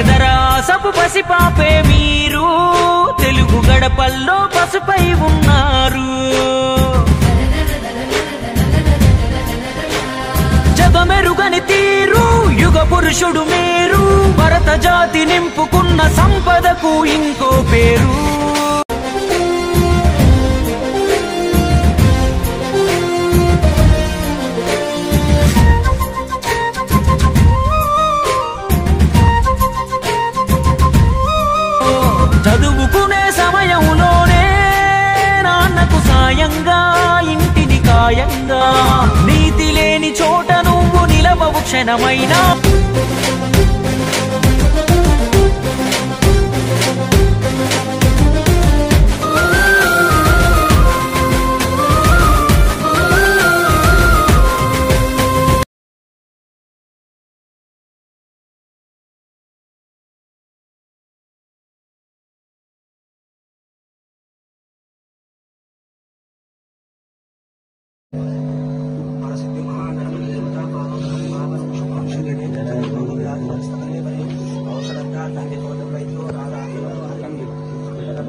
పేదరాసపు పసిపాపే మీరు తెలుగు గడపల్లో పసుపై ఉన్నారు జగమెరుగని తీరు యుగ పురుషుడు మీరు భరత జాతి నింపుకున్న సంపదకు ఇంకో పేరు చదువుకునే సమయంలోనే నాన్నకు సాయంగా ఇంటిని కాయంగా నీతి లేని చోట నువ్వు నిలవవు క్షణమైనా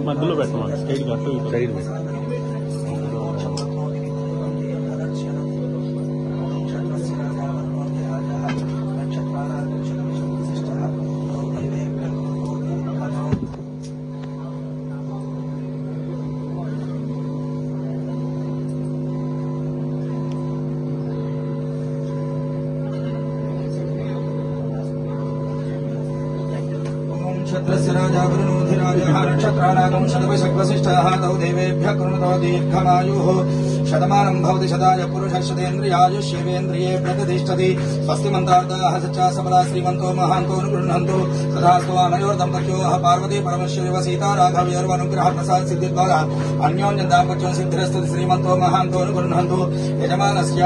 మధ్యలో పెట్టమా స్టైల్ కట్టు సైడ్ क्षत्रस्य राजा गुरुनोधिराजः नक्षत्रानागं शतवशग्वसिष्ठः तौ देवेभ्यः कृणुतो दीर्घमायुः शतमानं भवति शताय पुरुषशतेन्द्रियायुष्येवेन्द्रिये प्रतिष्ठति स्वस्ति मन्त्रार्धाः सच्चा सबला श्रीमन्तो महान्तो अनुगृह्णन्तु तथास्तु अनयोर्दम्पत्योः पार्वती परमेश्वरव सीता राघवयोर्वनुग्रह प्रसाद सिद्धिद्वारा अन्योन्यं दाम्पत्यो सिद्धिरस्तु श्रीमन्तो महान्तो अनुगृह्णन्तु यजमानस्य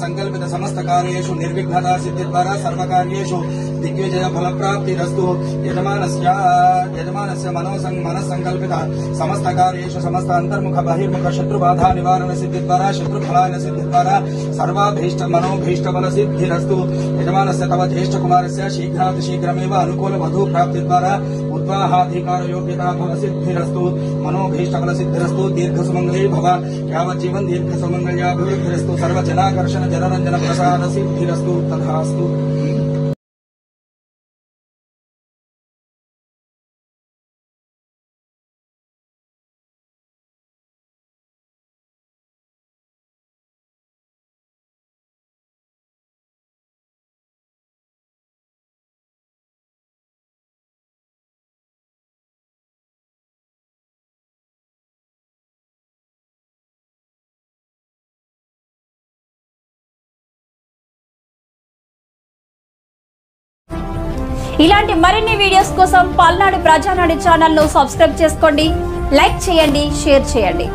संकल्पित समस्तकार्येषु निर्विघ्नता सिद्धिद्वारा सर्वकार्येषु दिग्विजय फलप्राप्तिरस्तु यजमानस्य मनस्संकल्पित समस्त कार्येषु समस्त अंतर्मुख बहिर्मुख शत्रुबाधा निवारण सिद्धिद्वारा शत्रुफलायन सिद्धिद्वारा सर्वाभीष्ट मनोभीष्ट बल सिद्धिरस्तु यजमानस्य तव ज्येष्ठ कुमारस्य शीघ्रातिशीघ्रमेव अनुकूल वधू प्राप्तिद्वारा उद्वाहाधिकार योग्यता फल सिद्धिरस्तु मनोभीष्ट बल सिद्धिरस्तु दीर्घ सुमंगली भव यावज्जीवन दीर्घ सुमंगल्याभिवृद्धिरस्तु सर्वजनाकर्षण जनरंजन प्रसाद सिद्धिरस्तु तथास्तु। ఇలాంటి మరిన్ని వీడియోస్ కోసం పల్నాడు ప్రజానాడి ఛానల్ ను సబ్స్క్రైబ్ చేసుకోండి, లైక్ చేయండి, షేర్ చేయండి.